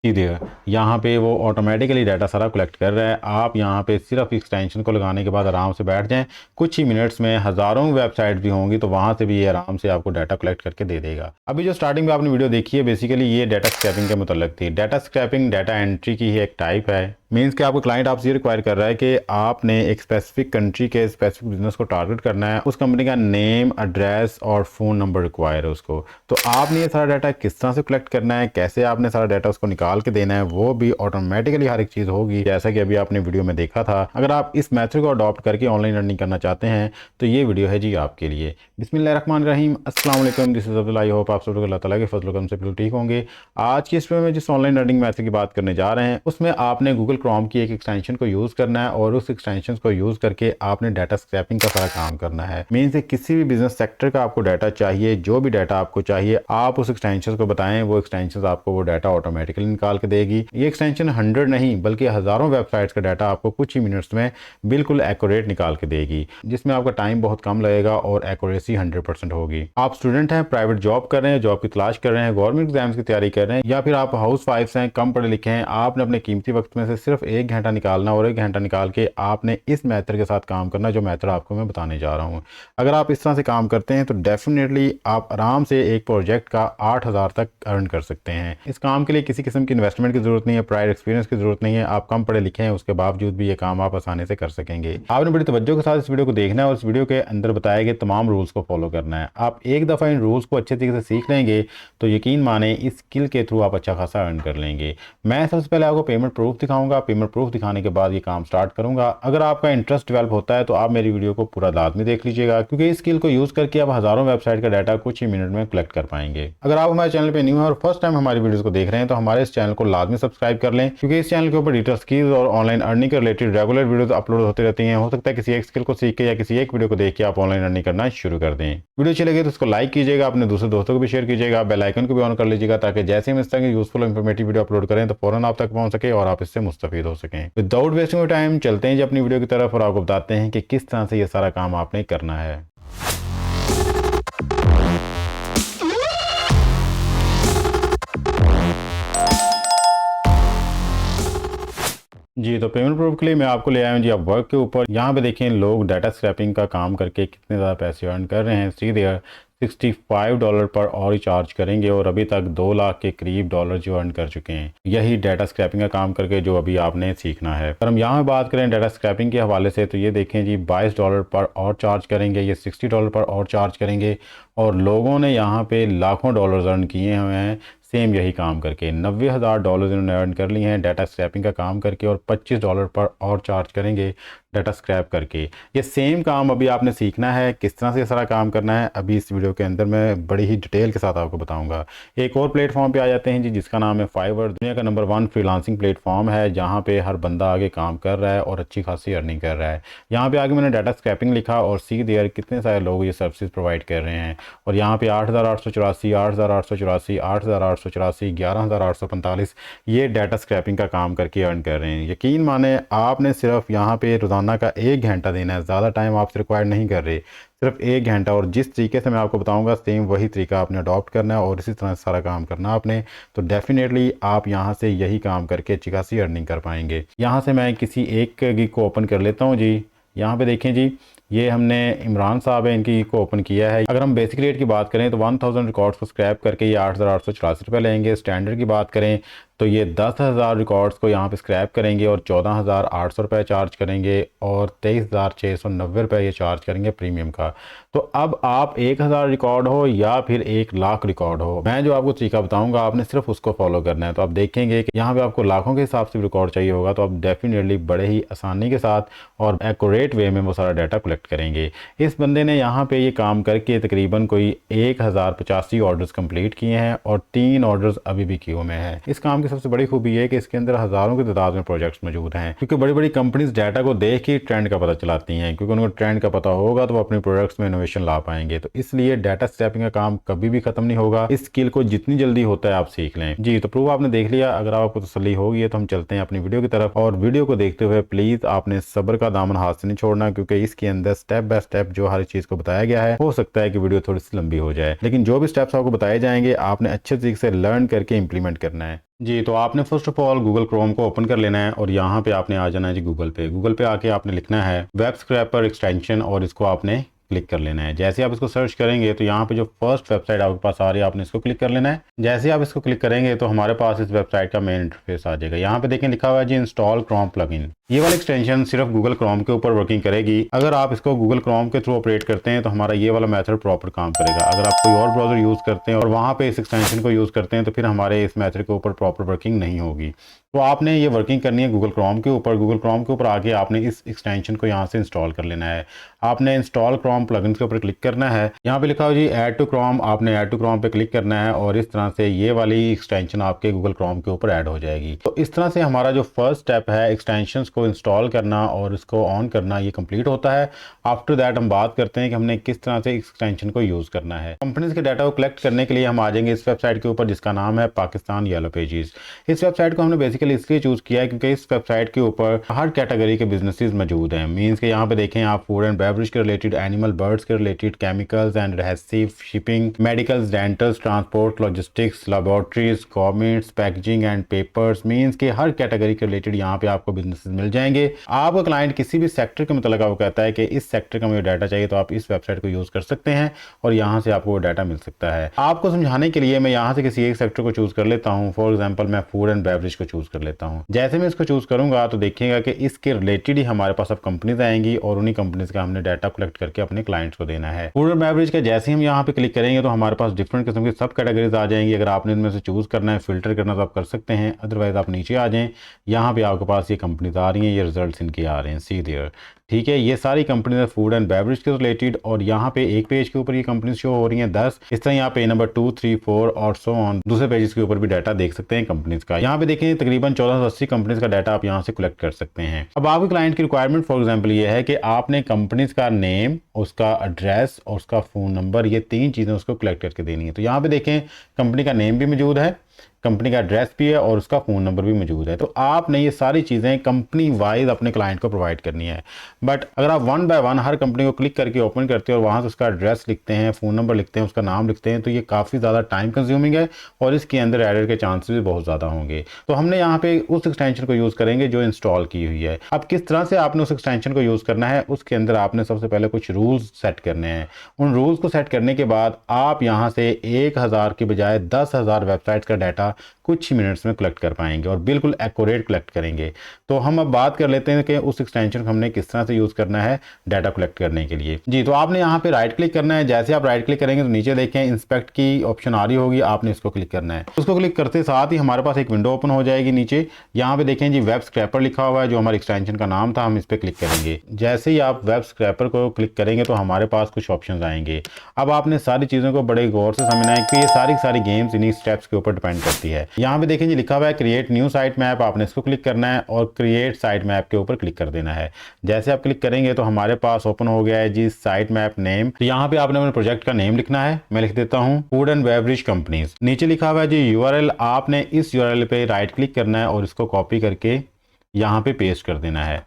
सीधे यहाँ पे वो ऑटोमेटिकली डाटा सारा कलेक्ट कर रहा है। आप यहाँ पे सिर्फ एक्सटेंशन को लगाने के बाद आराम से बैठ जाएं, कुछ ही मिनट्स में हज़ारों वेबसाइट भी होंगी तो वहाँ से भी ये आराम से आपको डाटा कलेक्ट करके दे देगा। अभी जो स्टार्टिंग में आपने वीडियो देखी है बेसिकली ये डाटा स्क्रैपिंग के मुतल्लिक थी। डाटा स्क्रैपिंग डाटा एंट्री की ही एक टाइप है। मीन्स कि आपको क्लाइंट आपसे ये रिक्वायर कर रहा है कि आपने एक स्पेसिफिक कंट्री के स्पेसिफिक बिजनेस को टारगेट करना है, उस कंपनी का नेम, एड्रेस और फ़ोन नंबर रिक्वायर है उसको। तो आपने ये सारा डाटा किस तरह से कलेक्ट करना है, कैसे आपने सारा डाटा उसको निकाल के देना है, वो भी ऑटोमेटिकली हर एक चीज़ होगी जैसा कि अभी आपने वीडियो में देखा था। अगर आप इस मेथड को अडॉप्ट करके ऑनलाइन अर्निंग करना चाहते हैं तो ये वीडियो है जी आपके लिए। बिस्मिल्लाहिर्रहमानिर्रहीम, अस्सलाम वालेकुम, this is Abdullah. I hope आप सब लोग अल्लाह ताला के फजल करम से बिल्कुल ठीक होंगे। आज की इस वीडियो में जिस ऑनलाइन अर्निंग मेथड की बात करने जा रहे हैं उसमें आपने गूगल क्रोम की एक एक्सटेंशन को यूज़ करना है और उस एक्सटेंशन को यूज़ करके आपने डाटा स्क्रैपिंग का सारा काम करना है। मीन्स किसी भी बिजनेस सेक्टर का आपको डाटा चाहिए, जो भी डाटा आपको चाहिए आप उस एक्सटेंशन को बताएं, वो एक्सटेंशन आपको वो डाटा ऑटोमेटिकली निकाल के देगी। ये एक्सटेंशन 100 नहीं बल्कि हज़ारों वेबसाइट्स का डाटा आपको कुछ ही मिनट्स में बिल्कुल एक्यूरेट निकाल के देगी, जिसमें आपका टाइम बहुत कम लगेगा और एक्यूरेसी 100% होगी। आप स्टूडेंट हैं, प्राइवेट जॉब कर रहे हैं, जॉब की तलाश कर रहे हैं, गवर्नमेंट एग्जाम्स की तैयारी कर रहे हैं, या फिर आप हाउस वाइफ्स हैं, कम पढ़े लिखे हैं, आपने अपने कीमती वक्त में से सिर्फ 1 घंटा निकालना और 1 घंटा निकाल के आपने इस मेथड के साथ काम करना जो मेथड आपको मैं बताने जा रहा हूँ। अगर आप इस तरह से काम करते हैं तो डेफिनेटली आप आराम से एक प्रोजेक्ट का 8,000 तक अर्न कर सकते हैं। इस काम के लिए किसी किस्म की इन्वेस्टमेंट की जरूरत नहीं है, प्रायर एक्सपीरियंस की जरूरत नहीं है, आप कम पढ़े लिखे हैं उसके बावजूद भी ये काम आप आसानी से कर सकेंगे। आपने बड़ी तवज्जो के साथ इस वीडियो को देखना है और इस वीडियो के अंदर बताए गए तमाम रूल्स को फॉलो करना है। आप एक दफ़ा इन रूल्स को अच्छे तरीके से सीख लेंगे तो यकीन माने इस स्किल के थ्रू आप अच्छा खासा अर्न कर लेंगे। मैं सबसे पहले आपको पेमेंट प्रूफ दिखाऊंगा, पेमेंट प्रूफ दिखाने के बाद ये काम स्टार्ट करूंगा। अगर आपका इंटरेस्ट डेवलप होता है तो आप मेरी वीडियो को पूरा लाजमी देख लीजिएगा, क्योंकि इस स्किल को यूज करके आप हजारों वेबसाइट का डाटा कुछ ही मिनट में कलेक्ट कर पाएंगे। अगर आप हमारे चैनल पे न्यू है और फर्स्ट टाइम हमारी वीडियोस को देख रहे हैं तो हमारे इस चैनल को लाजमी सब्सक्राइब कर लें, क्योंकि इस चैनल के ऊपर डिजिटल स्किल्स और ऑनलाइन अर्निंग के रिलेटेड रेगुलर वीडियोस अपलोड होती रहती हैं। हो सकता है किसी एक स्किल को सीख के या किसी एक वीडियो को देख के आप ऑनलाइन अर्निंग करना शुरू कर दें। वीडियो अच्छी लगे तो उसको लाइक कीजिएगा, अपने दूसरे दोस्तों को भी शेयर कीजिएगा, बेल आइकन को भी ऑन कर लीजिएगा ताकि जैसे हम इस तरह की यूजफुल इंफॉर्मेटिव वीडियो अपलोड करें तो फौरन आप तक पहुंच सके और आप इससे मुस्तफीद हो सकें। विदाउट वेस्टिंग टाइम चलते हैं जी अपनी वीडियो की तरफ और आपको बताते हैं कि किस तरह से ये सारा काम आपने करना है। जी, तो पेमेंट प्रूफ के लिए मैं आपको ले आया हूँ जी अब वर्क के ऊपर। यहाँ पे देखें लोग डाटा स्क्रैपिंग का काम करके कितने ज़्यादा पैसे अर्न कर रहे हैं। सीधे $65 पर और ही चार्ज करेंगे और अभी तक 2 लाख के करीब डॉलर जो अर्न कर चुके हैं यही डाटा स्क्रैपिंग का काम करके, जो अभी आपने सीखना है। अगर हम यहाँ बात करें डाटा स्क्रैपिंग के हवाले से तो ये देखें जी $22 पर और चार्ज करेंगे, ये $60 पर और चार्ज करेंगे और लोगों ने यहाँ पे लाखों डॉलर्स अर्न किए हुए हैं सेम यही काम करके। $90,000 इन्होंने अर्न कर लिए हैं डाटा स्क्रैपिंग का काम करके और $25 पर और चार्ज करेंगे डाटा स्क्रैप करके। ये सेम काम अभी आपने सीखना है, किस तरह से सारा काम करना है अभी इस वीडियो के अंदर मैं बड़ी ही डिटेल के साथ आपको बताऊंगा। एक और प्लेटफॉर्म पे आ जाते हैं जी जिसका नाम है फाइवर। दुनिया का नंबर 1 फ्रीलांसिंग प्लेटफॉर्म है जहाँ पे हर बंदा आगे काम कर रहा है और अच्छी खासी अर्निंग कर रहा है। यहाँ पे आगे मैंने डाटा स्क्रैपिंग लिखा और सी देयर कितने सारे लोग ये सर्विसेज प्रोवाइड कर रहे हैं और यहाँ पे 8,884, 8,884, 8,884, 11,845 ये डाटा स्क्रैपिंग का काम करके अर्न कर रहे हैं। यकीन माने आपने सिर्फ यहाँ पे रोजाना का 1 घंटा देना है, ज़्यादा टाइम आपसे रिक्वायर्ड नहीं कर रहे, सिर्फ 1 घंटा। और जिस तरीके से मैं आपको बताऊंगा सेम वही तरीका आपने अडॉप्ट करना है और इसी तरह से सारा काम करना आपने, तो डेफिनेटली आप यहाँ से यही काम करके अच्छी खासी अर्निंग कर पाएंगे। यहाँ से मैं किसी एक गिग को ओपन कर लेता हूँ जी। यहाँ पे देखें जी ये हमने इमरान साहब है इनकी को ओपन किया है। अगर हम बेसिक रेट की बात करें तो 1000 रिकॉर्ड्स को स्क्रैप करके ये 8,884 रुपये लेंगे। स्टैंडर्ड की बात करें तो ये 10,000 रिकॉर्ड्स को यहाँ पे स्क्रैप करेंगे और 14,800 रुपये चार्ज करेंगे और 23,690 रुपये ये चार्ज करेंगे प्रीमियम का। तो अब आप 1,000 रिकॉर्ड हो या फिर 1 लाख रिकॉर्ड हो, मैं जो आपको तरीका बताऊंगा आपने सिर्फ उसको फॉलो करना है। तो आप देखेंगे कि यहाँ पे आपको लाखों के हिसाब से रिकॉर्ड चाहिए होगा तो आप डेफिनेटली बड़े ही आसानी के साथ और एक्यूरेट वे में वो सारा डाटा कलेक्ट करेंगे। इस बंदे ने यहाँ पे ये काम करके तकरीबन कोई 1085 ऑर्डर्स कंप्लीट किए हैं और 3 ऑर्डर्स अभी भी क्यू में हैं। इस काम की सबसे बड़ी खूबी है कि इसके अंदर हजारों की तादाद में प्रोजेक्ट्स मौजूद हैं, क्योंकि बड़ी बड़ी कंपनीज डाटा को देख के ट्रेंड का पता चलाती हैं, क्योंकि उनको ट्रेंड का पता होगा तो वो अपने प्रोडक्ट्स में इनोवेशन ला पाएंगे। तो इसलिए डाटा स्क्रैपिंग का काम कभी भी खत्म नहीं होगा। इस स्किल को जितनी जल्दी होता है आप सीख लें जी। तो प्रूफ आपने देख लिया, अगर आपको तसल्ली होगी तो हम चलते हैं अपनी वीडियो की तरफ। और वीडियो को देखते हुए प्लीज आपने सब्र का दामन हाथ से नहीं छोड़ना, क्योंकि इसके अंदर स्टेप बाय स्टेप जो हर चीज को बताया गया है, हो सकता है कि वीडियो थोड़ी सी लंबी हो जाए, लेकिन जो भी स्टेप्स आपको बताए जाएंगे आपने अच्छे तरीके से लर्न करके इंप्लीमेंट करना है। जी, तो आपने first of all Google Chrome को ओपन कर लेना है और यहाँ पे आपने आ जाना है जी गूगल पे। गूगल पे आके आपने लिखना है वेब स्क्रैपर एक्सटेंशन और इसको आपने क्लिक कर लेना है। जैसे आप इसको सर्च करेंगे तो यहाँ पे जो फर्स्ट वेबसाइट आपके पास आ रही है आपने इसको क्लिक कर लेना है। जैसे ही आप इसको क्लिक करेंगे तो हमारे पास इस वेबसाइट का मेन इंटरफेस आ जाएगा। यहाँ पे देखें लिखा हुआ है जी इंस्टॉल क्रोम प्लगइन। ये वाली एक्सटेंशन सिर्फ गूगल क्रोम के ऊपर वर्किंग करेगी। अगर आप इसको गूगल क्रोम के थ्रू ऑपरेट करते हैं तो हमारा ये वाला मेथड प्रॉपर काम करेगा। अगर आप कोई और ब्राउज़र यूज़ करते हैं और वहाँ पे इस एक्सटेंशन को यूज़ करते हैं तो फिर हमारे इस मेथड के ऊपर प्रॉपर वर्किंग नहीं होगी। तो आपने ये वर्किंग करनी है गूगल क्रोम के ऊपर। गूगल क्रोम के ऊपर आके आपने इस एक्सटेंशन को यहाँ से इंस्टॉल कर लेना है। आपने इंस्टॉल क्रोम प्लगइन्स के ऊपर क्लिक करना है। यहाँ पे लिखा हो जी ऐड टू क्रोम, आपने ऐड टू क्रोम पे क्लिक करना है और इस तरह से ये वाली एक्सटेंशन आपके गूगल क्रोम के ऊपर ऐड हो जाएगी। तो इस तरह से हमारा जो फर्स्ट स्टेप है एक्सटेंशंस को इंस्टॉल करना और इसको ऑन करना ये कंप्लीट होता है। आफ्टर दैट हम बात करते हैं कि हमने किस तरह से एक्सटेंशन को यूज़ करना है। कंपनीज के डाटा को कलेक्ट करने के लिए हम आ जाएंगे इस वेबसाइट के ऊपर जिसका नाम है पाकिस्तान येलो पेजेस। इस वेबसाइट को हमने बेसिकली इसलिए चूज़ किया है क्योंकि इस वेबसाइट के ऊपर हर कैटेगरी के बिजनेसेस मौजूद हैं। मीन्स के यहाँ पे देखें आप फूड एंड बेवरेज के रिलेटेड, एनिमल बर्ड्स के related, chemicals and adhesive, shipping, medicals, dentals, transport, logistics, laboratories, governments, packaging and papers, means के हर कैटेगरी के रिलेटेड यहाँ पे आपको बिजनेसेस मिल जाएंगे। आपका क्लाइंट किसी भी सेक्टर के मतलब वो कहता है कि इस सेक्टर का मुझे डाटा चाहिए तो आप इस वेबसाइट को यूज़ कर सकते हैं और यहाँ से आपको वो डाटा मिल सकता है। आपको समझाने के लिए मैं यहाँ से किसी एक सेक्टर को चूज़ कर लेता हूँ। फॉर एग्जाम्पल मैं फूड एंड बेवरेज को चूज़ कर लेता हूँ। जैसे मैं इसको चूज़ करूँगा तो देखिएगा कि इसके रिलेटेड ही हमारे पास अब कंपनीज आएंगी और उन्हीं कंपनीज का हमने डाटा कलेक्ट करके अपने क्लाइंट्स को देना है। फूड एंड बेवरेज का जैसे हम यहाँ पे क्लिक करेंगे तो हमारे पास डिफरेंट किस्म की सब कैटेगरीज आ जाएंगी। अगर आपने इनमें से चूज़ करना है, फिल्टर करना तो आप कर सकते हैं, अदरवाइज आप नीचे आ जाएं। यहाँ पे आपके पास ये कंपनीज आ रही हैं, ये रिजल्ट इनके आ रहे हैं, सी देयर। ठीक है, ये सारी कंपनीज फूड एंड बेवरेज के रिलेटेड और यहाँ पे एक पेज के ऊपर ये कंपनीज शो हो रही हैं 10। इस तरह यहाँ पे नंबर 2, 3, 4 और सो ऑन दूसरे पेजेस के ऊपर भी डाटा देख सकते हैं कंपनीज का। यहाँ पे देखें तकरीबन 1480 कंपनीज का डाटा आप यहाँ से कलेक्ट कर सकते हैं। अब आपके क्लाइंट की रिक्वायरमेंट फॉर एग्जाम्पल ये है कि आपने कंपनीज का नेम, उसका एड्रेस और उसका फ़ोन नंबर, ये 3 चीज़ें उसको कलेक्ट करके देनी है। तो यहाँ पे देखें कंपनी का नेम भी मौजूद है, कंपनी का एड्रेस भी है और उसका फ़ोन नंबर भी मौजूद है। तो आपने ये सारी चीज़ें कंपनी वाइज अपने क्लाइंट को प्रोवाइड करनी है। बट अगर आप one by one her company को क्लिक करके ओपन करते हैं और वहाँ से उसका एड्रेस लिखते हैं, फ़ोन नंबर लिखते हैं, उसका नाम लिखते हैं तो ये काफ़ी ज़्यादा टाइम कंज्यूमिंग है और इसके अंदर एरर के चांसेस भी बहुत ज़्यादा होंगे। तो हमने यहाँ पे उस एक्सटेंशन को यूज़ करेंगे जो इंस्टॉल की हुई है। अब किस तरह से आपने उस एक्सटेंशन को यूज़ करना है, उसके अंदर आपने सबसे पहले कुछ रूल्स सेट करने हैं। उन रूल्स को सेट करने के बाद आप यहाँ से 1000 की बजाय 10,000 वेबसाइट्स का डाटा कुछ ही मिनट्स में कलेक्ट कर पाएंगे और बिल्कुल एक्यूरेट कलेक्ट करेंगे। तो हम अब बात कर लेते हैं कि उस एक्सटेंशन को हमने किस तरह से यूज़ करना है डाटा कलेक्ट करने के लिए। जी, तो आपने यहाँ पे राइट क्लिक करना है। जैसे आप राइट क्लिक करेंगे तो नीचे देखें इंस्पेक्ट की ऑप्शन आ रही होगी, आपने इसको क्लिक करना है। उसको क्लिक करते साथ ही हमारे पास एक विंडो ओपन हो जाएगी। नीचे यहाँ पे देखें जी वेब स्क्रैपर लिखा हुआ है, जो हमारे एक्सटेंशन का नाम था, हम इस पर क्लिक करेंगे। जैसे ही आप वेब स्क्रैपर को क्लिक करेंगे तो हमारे पास कुछ ऑप्शन आएंगे। अब आपने सारी चीज़ों को बड़े गौर से समझना है कि ये सारी गेम्स इन्हीं स्टेप्स के ऊपर डिपेंड करती है। यहाँ पे देखें जी लिखा हुआ है क्रिएट न्यू साइट मैप, आपने इसको क्लिक करना है और क्रिएट साइट मैप के ऊपर क्लिक कर देना है। जैसे आप क्लिक करेंगे तो हमारे पास ओपन हो गया है जी साइट मैप नेम। तो यहाँ पे आपने अपने प्रोजेक्ट का नेम लिखना है। मैं लिख देता हूँ फूड एंड बेवरेज कंपनीज। नीचे लिखा हुआ है जी यूआरएल, आपने इस यूआरएल पे राइट क्लिक करना है और इसको कॉपी करके यहाँ पे पेस्ट कर देना है।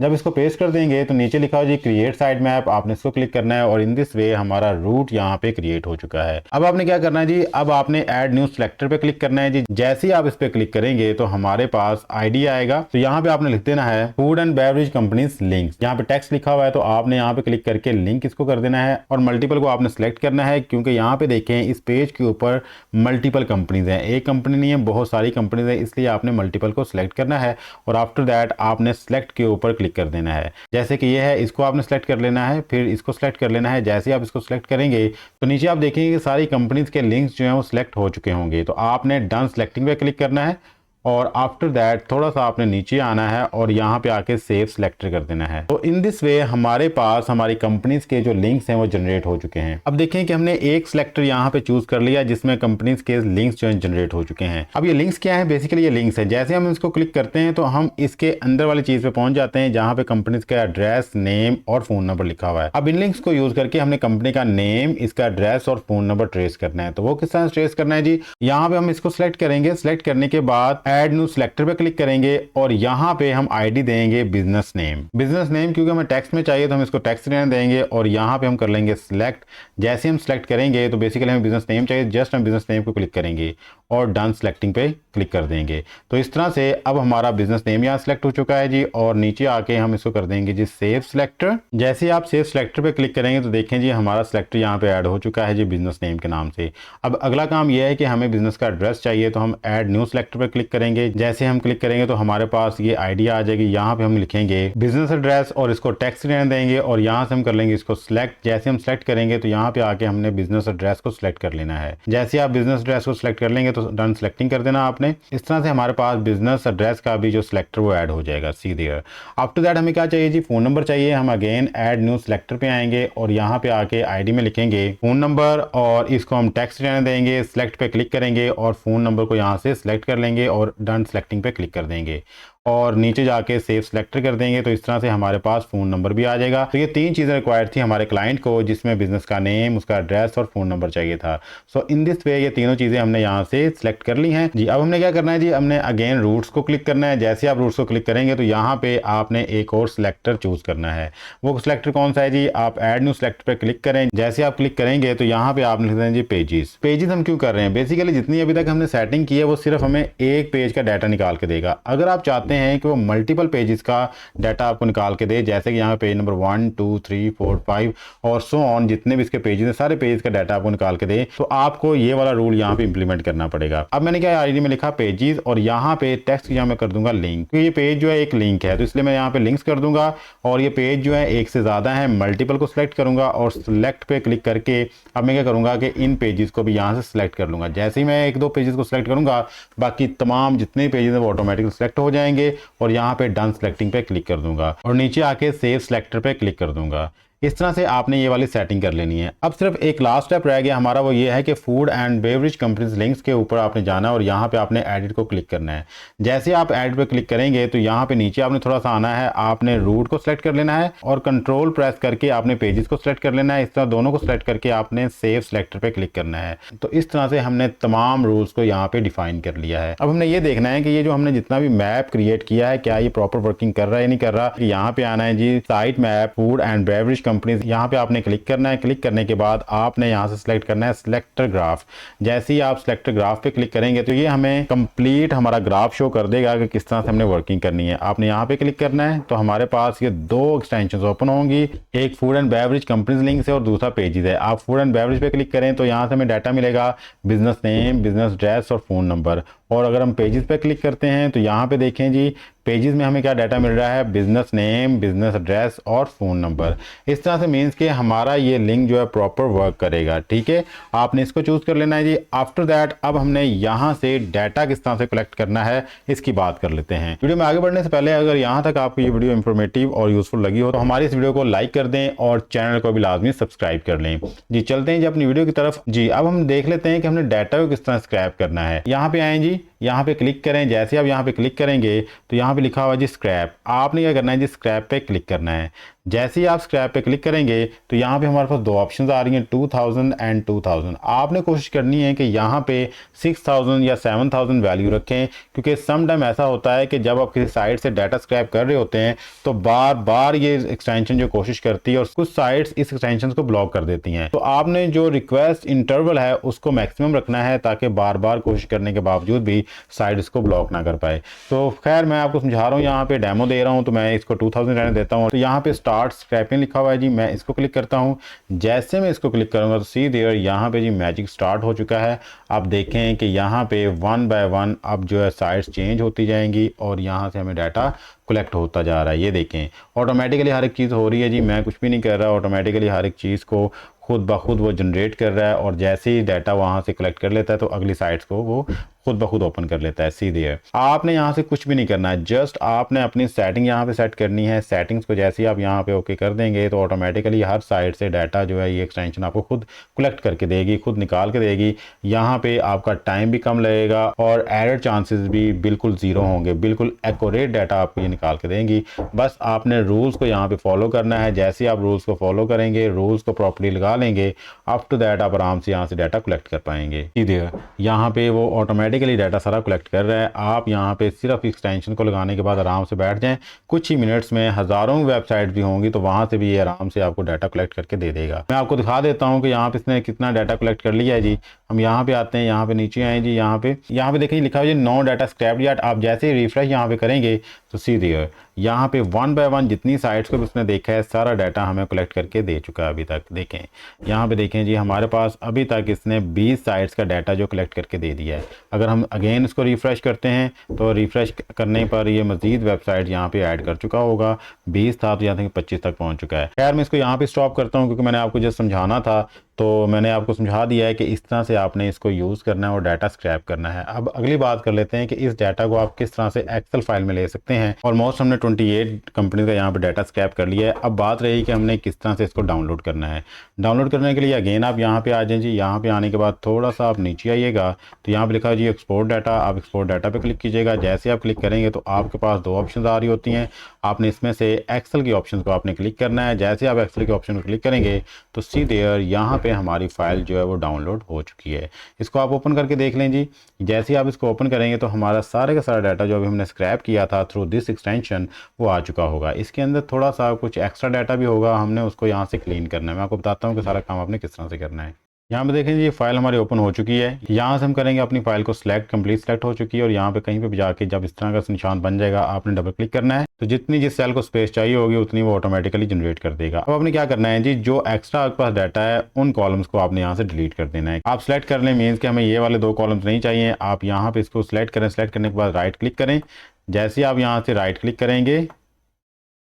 जब इसको पेस्ट कर देंगे तो नीचे लिखा हो जी क्रिएट साइट मैप, आपने इसको क्लिक करना है और इन दिस वे हमारा रूट यहाँ पे क्रिएट हो चुका है। अब आपने क्या करना है जी, अब आपने ऐड न्यू सिलेक्टर पे क्लिक करना है जी। जैसे ही आप इस पे क्लिक करेंगे तो हमारे पास आईडी आएगा। तो यहाँ पे आपने लिख देना है food and beverage companies links. यहाँ पे टेक्स्ट लिखा हुआ है तो आपने यहाँ पे क्लिक करके लिंक इसको कर देना है और मल्टीपल को आपने सेलेक्ट करना है, क्योंकि यहाँ पे देखें इस पेज के ऊपर मल्टीपल कंपनीज हैं, एक कंपनी नहीं है, बहुत सारी कंपनीज है, इसलिए आपने मल्टीपल को सिलेक्ट करना है और आफ्टर दैट आपने सेलेक्ट के ऊपर क्लिक कर देना है। जैसे कि ये है, इसको आपने सेलेक्ट कर लेना है, फिर इसको सेलेक्ट कर लेना है। जैसे आप इसको सेलेक्ट करेंगे तो नीचे आप देखेंगे कि सारी कंपनीज के लिंक्स जो हैं वो सिलेक्ट हो चुके होंगे। तो आपने डन सेलेक्टिंग पे क्लिक करना है और आफ्टर दैट थोड़ा सा आपने नीचे आना है और यहाँ पे आके सेव सिलेक्टर कर देना है। तो इन दिस वे हमारे पास हमारी कंपनीज के जो लिंक्स हैं वो जनरेट हो चुके हैं। अब देखें कि हमने एक सिलेक्टर यहाँ पे चूज कर लिया जिसमें कंपनीज के लिंक्स जो है जनरेट हो चुके हैं। अब ये लिंक्स क्या है, बेसिकली ये लिंक्स है। जैसे हम इसको क्लिक करते हैं तो हम इसके अंदर वाली चीज पे पहुंच जाते हैं जहाँ पे कंपनीज का एड्रेस, नेम और फोन नंबर लिखा हुआ है। अब इन लिंक्स को यूज करके हमने कंपनी का नेम, इसका एड्रेस और फोन नंबर ट्रेस करना है। तो वो किस तरह ट्रेस करना है जी, यहाँ पे हम इसको सिलेक्ट करेंगे। सिलेक्ट करने के बाद ऐड न्यू सिलेक्टर पे क्लिक करेंगे और यहाँ पे हम आईडी देंगे बिजनेस नेम। बिजनेस नेम क्योंकि हमें टेक्स्ट में चाहिए तो हम इसको टेक्स्ट रहने देंगे और यहाँ पे हम कर लेंगे सिलेक्ट। जैसे हम सिलेक्ट करेंगे तो बेसिकली हमें बिजनेस नेम चाहिए, जस्ट हम बिजनेस नेम को क्लिक करेंगे और डन सेलेक्टिंग पे क्लिक कर देंगे। तो इस तरह से अब हमारा बिजनेस नेम यहाँ सेलेक्ट हो चुका है जी, और नीचे आके हम इसको कर देंगे जी सेव सिलेक्टर। जैसे आप सेव सिलेक्टर पे क्लिक करेंगे तो देखें जी हमारा सिलेक्टर यहाँ पे ऐड हो चुका है जी बिजनेस नेम के नाम से। अब अगला काम यह है कि हमें बिजनेस का एड्रेस चाहिए, तो हम ऐड न्यू सिलेक्टर पे क्लिक करेंगे। जैसे हम क्लिक करेंगे तो हमारे पास ये आइडिया आ जाएगी। यहाँ पे हम लिखेंगे बिजनेस एड्रेस और इसको टेक्स्ट रहने देंगे, और यहाँ से हम कर लेंगे इसको सिलेक्ट। जैसे हम सिलेक्ट करेंगे तो यहाँ पे आके हमने बिजनेस एड्रेस को सिलेक्ट कर लेना है। जैसे आप बिजनेस एड्रेस को सिलेक्ट कर लेंगे तो डन सेलेक्टिंग कर देना आपने। इस तरह से हमारे पास बिजनेस एड्रेस का भी जो सिलेक्टर वो ऐड हो जाएगा सीधे। आफ्टर दैट हमें क्या चाहिए जी, फोन नंबर चाहिए। हम अगेन ऐड न्यू सिलेक्टर पे आएंगे और यहाँ पे आके आईडी में लिखेंगे फोन नंबर, और इसको हम टेक्स्ट रहने देंगे। सिलेक्ट पे क्लिक करेंगे और फोन नंबर को यहाँ से सिलेक्ट कर लेंगे और डन सेलेक्टिंग पे क्लिक कर देंगे, और नीचे जाके सेव सिलेक्टर कर देंगे। तो इस तरह से हमारे पास फ़ोन नंबर भी आ जाएगा। तो ये 3 चीज़ें रिक्वायर्ड थी हमारे क्लाइंट को, जिसमें बिजनेस का नेम, उसका एड्रेस और फ़ोन नंबर चाहिए था। सो इन दिस वे ये तीनों चीज़ें हमने यहाँ से सिलेक्ट कर ली हैं जी। अब हमने क्या करना है जी, हमने अगेन रूट्स को क्लिक करना है। जैसे आप रूट्स को क्लिक करेंगे तो यहाँ पे आपने एक और सिलेक्टर चूज़ करना है। वो सिलेक्टर कौन सा है जी, आप ऐड न्यू सिलेक्टर पर क्लिक करें। जैसे आप क्लिक करेंगे तो यहाँ पे आप लिख दें जी पेजेस। पेजेस हम क्यों कर रहे हैं, बेसिकली जितनी अभी तक हमने सेटिंग की है वो सिर्फ हमें एक पेज का डाटा निकाल के देगा। अगर आप चाहते हैं कि वो मल्टीपल पेजेस का डाटा आपको निकाल के दे, जैसे कि यहाँ पेज नंबर 1 2 3 4 5 और सो ऑन, जितने भी इसके पेजेस हैं सारे पेज का डाटा आपको निकाल के दे, तो आपको ये वाला रूल यहाँ पे इंप्लीमेंट करना पड़ेगा। अब मैंने क्या आईडी में लिखा पेजेस, और यहाँ पे टेक्स्ट यहाँ मैं कर दूंगा लिंक, क्योंकि ये पेज जो है एक लिंक है तो इसलिए मैं यहाँ पे लिंक्स कर दूंगा। और ये पेज जो है एक से ज्यादा है, मल्टीपल को सिलेक्ट करूंगा और सिलेक्ट पे क्लिक करके अब मैं क्या करूंगा कि इन पेजेस को भी यहाँ से सिलेक्ट कर लूंगा। जैसे ही मैं 1-2 पेजेस को सिलेक्ट करूंगा, बाकी तमाम जितने पेजेस हैं वो ऑटोमेटिकली सिलेक्ट हो जाएंगे, और यहाँ पे डन सेलेक्टिंग पे क्लिक कर दूंगा और नीचे आके सेव सिलेक्टर पे क्लिक कर दूंगा। इस तरह से आपने ये वाली सेटिंग कर लेनी है। अब सिर्फ एक लास्ट स्टेप रह गया हमारा, वो ये है कि food and beverage companies links के ऊपर आपने जाना और यहाँ पे आपने एडिट को क्लिक करना है। जैसे आप एडिट पे क्लिक करेंगे तो यहाँ पे नीचे आपने थोड़ा सा आना है, आपने रूट को सिलेक्ट कर लेना है और कंट्रोल प्रेस करके आपने पेजेस को सिलेक्ट कर लेना है। इस तरह दोनों को सिलेक्ट करके आपने सेव सिलेक्टर पे क्लिक करना है। तो इस तरह से हमने तमाम रूल्स को यहाँ पे डिफाइन कर लिया है। अब हमने ये देखना है कि ये जो हमने जितना भी मैप क्रिएट किया है क्या ये प्रॉपर वर्किंग कर रहा है या नहीं कर रहा। यहाँ पे आना है जी site map food and beverage companies, यहाँ पे आपने क्लिक करना है। क्लिक करने के बाद आपने यहाँ से सिलेक्ट करना है सिलेक्टर ग्राफ। जैसे ही आप सिलेक्टर ग्राफ पे क्लिक करेंगे तो ये हमें कंप्लीट हमारा ग्राफ शो कर देगा कि किस तरह से हमने वर्किंग करनी है। आपने यहाँ पे क्लिक करना है तो हमारे पास ये 2 एक्सटेंशन ओपन होंगी, एक food and beverage companies link है और दूसरा पेजेस है। आप फूड एंड बेवरेज पे क्लिक करें तो यहाँ से हमें डाटा मिलेगा बिजनेस नेम, बिजनेस एड्रेस और फोन नंबर। और अगर हम पेजेस पे क्लिक करते हैं तो यहाँ पे देखें जी पेजेस में हमें क्या डाटा मिल रहा है, बिजनेस नेम, बिजनेस एड्रेस और फ़ोन नंबर। इस तरह से मीन्स कि हमारा ये लिंक जो है प्रॉपर वर्क करेगा। ठीक है, आपने इसको चूज़ कर लेना है जी। आफ्टर दैट अब हमने यहाँ से डाटा किस तरह से कलेक्ट करना है इसकी बात कर लेते हैं। वीडियो में आगे बढ़ने से पहले अगर यहाँ तक आपको ये वीडियो इंफॉर्मेटिव और यूजफुल लगी हो तो हमारी इस वीडियो को लाइक कर दें और चैनल को भी लाजमी सब्सक्राइब कर लें जी। चलते हैं जी अपनी वीडियो की तरफ जी। अब हम देख लेते हैं कि हमने डाटा को किस तरह स्क्रैप करना है। यहाँ पे आए जी, यहाँ पे क्लिक करें। जैसे आप यहाँ पे क्लिक करेंगे तो यहाँ पे लिखा हुआ जी स्क्रैप। आपने क्या करना है जी, स्क्रैप पे क्लिक करना है। जैसे ही आप स्क्रैप पे क्लिक करेंगे तो यहाँ पे हमारे पास 2 ऑप्शंस आ रही हैं, 2000 एंड 2000। आपने कोशिश करनी है कि यहाँ पे 6000 या 7000 वैल्यू रखें, क्योंकि सम टाइम ऐसा होता है कि जब आप किसी साइट से डाटा स्क्रैप कर रहे होते हैं तो बार बार ये एक्सटेंशन जो कोशिश करती है और कुछ साइट्स इस एक्सटेंशन को ब्लॉक कर देती हैं। तो आपने जो रिक्वेस्ट इंटरवल है उसको मैक्सिमम रखना है ताकि बार बार कोशिश करने के बावजूद भी साइट इसको ब्लॉक ना कर पाए। तो खैर मैं आपको समझा रहा हूँ, यहाँ पे डेमो दे रहा हूँ तो मैं इसको 2000 रहने देता हूँ। तो यहाँ पे स्टार्ट स्क्रैपिंग लिखा हुआ है जी, मैं इसको क्लिक करता हूँ। जैसे मैं इसको क्लिक करूंगा तो सी देयर यहाँ पे जी मैजिक स्टार्ट हो चुका है। आप देखें कि यहाँ पे 1 बाय 1 अब जो है साइट्स चेंज होती जाएंगी और यहाँ से हमें डाटा कलेक्ट होता जा रहा है। ये देखें ऑटोमेटिकली हर एक चीज़ हो रही है जी, मैं कुछ भी नहीं कर रहा। ऑटोमेटिकली हर एक चीज़ को खुद ब खुद वो जनरेट कर रहा है और जैसे ही डाटा वहाँ से कलेक्ट कर लेता है तो अगली साइट्स को वो खुद ब खुद ओपन कर लेता है। सीधे है, आपने यहाँ से कुछ भी नहीं करना है, जस्ट आपने अपनी सेटिंग यहाँ पे सेट करनी है। सेटिंग्स को जैसे ही आप यहाँ पे ओके कर देंगे तो ऑटोमेटिकली हर साइट से डाटा जो है ये एक्सटेंशन आपको खुद कलेक्ट करके देगी, खुद निकाल के देगी। यहाँ पे आपका टाइम भी कम लगेगा और एरर चांसेस भी बिल्कुल ज़ीरो होंगे। बिल्कुल एक्यूरेट डाटा आपको ये निकाल के देंगी। बस आपने रूल्स को यहाँ पे फॉलो करना है। जैसे ही आप रूल्स को फॉलो करेंगे, रूल्स को प्रॉपर्ली लगा लेंगे, आफ्टर दैट आप आराम से यहाँ से डाटा कलेक्ट कर पाएंगे। सीधे यहाँ पे वो ऑटोमेटिक ऑटोमेटिकली डाटा सारा कलेक्ट कर रहा है। आप यहाँ पे सिर्फ एक्सटेंशन को लगाने के बाद आराम से बैठ जाएं, कुछ ही मिनट्स में हज़ारों वेबसाइट भी होंगी तो वहाँ से भी ये आराम से आपको डाटा कलेक्ट करके दे देगा। मैं आपको दिखा देता हूँ कि यहाँ पे इसने कितना डाटा कलेक्ट कर लिया है जी। हम यहाँ पे आते हैं, यहाँ पे नीचे आए जी, यहाँ पे देखिए लिखा हुआ है नो डाटा स्क्रैप्ड येट। आप जैसे ही रिफ्रेश यहाँ पे करेंगे तो सी देयर यहाँ पे 1 बाय 1 जितनी साइट्स को भी उसने देखा है सारा डाटा हमें कलेक्ट करके दे चुका है अभी तक। देखें यहाँ पे देखें जी, हमारे पास अभी तक इसने 20 साइट्स का डाटा जो कलेक्ट करके दे दिया है। अगर हम अगेन इसको रिफ़्रेश करते हैं तो रिफ़्रेश करने पर ये मज़ीद वेबसाइट यहाँ पे ऐड कर चुका होगा। 20 था तो यहाँ तक 25 तक पहुँच चुका है। खैर मैं इसको यहाँ पे स्टॉप करता हूँ क्योंकि मैंने आपको जस्ट समझाना था, तो मैंने आपको समझा दिया है कि इस तरह से आपने इसको यूज़ करना है और डाटा स्क्रैप करना है। अब अगली बात कर लेते हैं कि इस डाटा को आप किस तरह से एक्सेल फाइल में ले सकते हैं। ऑलमोस्ट हमने 28 कंपनी का यहाँ पे डाटा स्क्रैप कर लिया है। अब बात रही कि हमने किस तरह से इसको डाउनलोड करना है। डाउनलोड करने के लिए अगेन आप यहाँ पे आ जाएं जी। यहाँ पे आने के बाद थोड़ा सा आप नीचे आइएगा तो यहाँ पे लिखा है जी एक्सपोर्ट डाटा। आप एक्सपोर्ट डाटा पे क्लिक कीजिएगा। जैसे आप क्लिक करेंगे तो आपके पास 2 ऑप्शन आ रही होती हैं। आपने इसमें से एक्सेल की ऑप्शन को आपने क्लिक करना है। जैसे आप एक्सेल के ऑप्शन को क्लिक करेंगे तो सी देयर यहाँ पे हमारी फाइल जो है वो डाउनलोड हो चुकी है। इसको आप ओपन करके देख लें जी। जैसे ही आप इसको ओपन करेंगे तो हमारा सारे का सारा डाटा जो अभी हमने स्क्रैप किया था थ्रू दिस एक्सटेंशन वो आ चुका होगा। इसके अंदर थोड़ा सा कुछ एक्स्ट्रा डाटा भी होगा, हमने उसको यहाँ से क्लीन करना है। मैं आपको बताता हूँ कि सारा काम आपने किस तरह से करना है। यहाँ पे देखें जी, ये फाइल हमारी ओपन हो चुकी है। यहाँ से हम करेंगे अपनी फाइल को सिलेक्ट, कंप्लीट सिलेक्ट हो चुकी है और यहाँ पे कहीं पे भी जाके जब इस तरह का निशान बन जाएगा आपने डबल क्लिक करना है तो जितनी जिस सेल को स्पेस चाहिए होगी उतनी वो ऑटोमेटिकली जनरेट कर देगा। अब आपने क्या करना है जी, जो एक्स्ट्रा आपके पास डाटा है उन कॉलम्स को आपने यहाँ से डिलीट कर देना है। आप सिलेक्ट कर लें, मीन्स कि हमें ये वाले 2 कॉलम्स नहीं चाहिए। आप यहाँ पे इसको सिलेक्ट करें, सिलेक्ट करने के बाद राइट क्लिक करें। जैसे आप यहाँ से राइट क्लिक करेंगे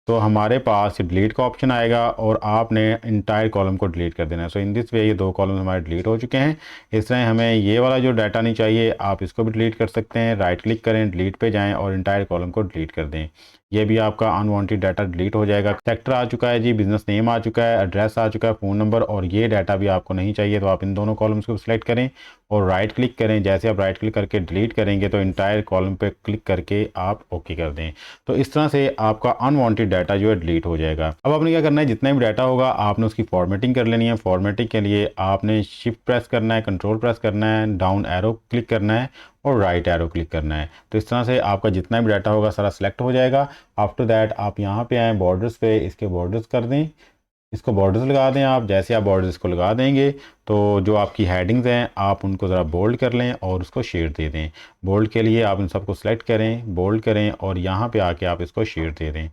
तो हमारे पास डिलीट का ऑप्शन आएगा और आपने इंटायर कॉलम को डिलीट कर देना है। सो इन दिस वे ये 2 कॉलम हमारे डिलीट हो चुके हैं। इस तरह हमें ये वाला जो डाटा नहीं चाहिए आप इसको भी डिलीट कर सकते हैं। राइट क्लिक करें, डिलीट पे जाएं और इंटायर कॉलम को डिलीट कर दें। ये भी आपका अनवांटेड डाटा डिलीट हो जाएगा। सेक्टर आ चुका है जी, बिजनेस नेम आ चुका है, एड्रेस आ चुका है, फ़ोन नंबर, और ये डाटा भी आपको नहीं चाहिए तो आप इन दोनों कॉलम्स को सिलेक्ट करें और राइट क्लिक करें। जैसे आप राइट क्लिक करके डिलीट करेंगे तो इंटायर कॉलम पे क्लिक करके आप ओके कर दें। तो इस तरह से आपका अनवांटेड डाटा जो है डिलीट हो जाएगा। अब आपने क्या करना है, जितना भी डाटा होगा आपने उसकी फॉर्मेटिंग कर लेनी है। फॉर्मेटिंग के लिए आपने शिफ्ट प्रेस करना है, कंट्रोल प्रेस करना है, डाउन एरो क्लिक करना है और राइट एरो क्लिक करना है। तो इस तरह से आपका जितना भी डाटा होगा सारा सिलेक्ट हो जाएगा। आफ्टर दैट आप यहाँ पे आएँ, बॉर्डर्स पे इसके बॉर्डर्स कर दें, इसको बॉर्डर्स लगा दें आप। जैसे आप बॉर्डर्स को लगा देंगे तो जो आपकी हेडिंग्स हैं आप उनको ज़रा बोल्ड कर लें और उसको शेड दे दें। बोल्ड के लिए आप इन सबको सेलेक्ट करें, बोल्ड करें और यहाँ पे आके आप इसको शेड दे दें।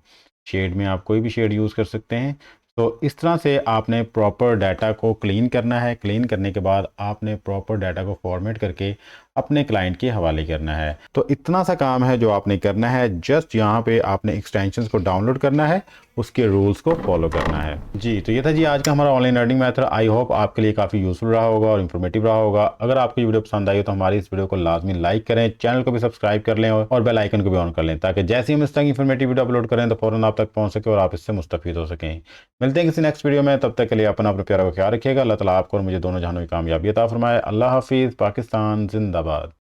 शेड में आप कोई भी शेड यूज़ कर सकते हैं। तो इस तरह से आपने प्रॉपर डाटा को क्लीन करना है। क्लीन करने के बाद आपने प्रॉपर डाटा को फॉर्मेट करके अपने क्लाइंट के हवाले करना है। तो इतना सा काम है जो आपने करना है। जस्ट यहाँ पे आपने एक्सटेंशंस को डाउनलोड करना है, उसके रूल्स को फॉलो करना है जी। तो ये था जी आज का हमारा online earning method. I hope आपके लिए काफ़ी यूजफुल रहा होगा और इन्फॉर्मेटिव रहा होगा। अगर आपको ये वीडियो पसंद आई हो तो हमारी इस वीडियो को लाजमी लाइक करें, चैनल को भी सब्सक्राइब कर लें और बेल आइकन को भी ऑन कर लें ताकि जैसे ही हम इस तरह की इन्फॉर्मेटिव वीडियो अपलोड करें तो फ़ौरन आप तक पहुँच सके और आप इससे मुस्तफ़ीद हो सकें। मिलते हैं किसी नेक्स्ट वीडियो में, तब तक के लिए अपना प्यारा का ख्याल रखिएगा। अल्लाह ताला आपको और मुझे दोनों जहानों की कामयाबी अता फरमाए। अल्लाह हाफिज़। पाकिस्तान जिंदाबाद।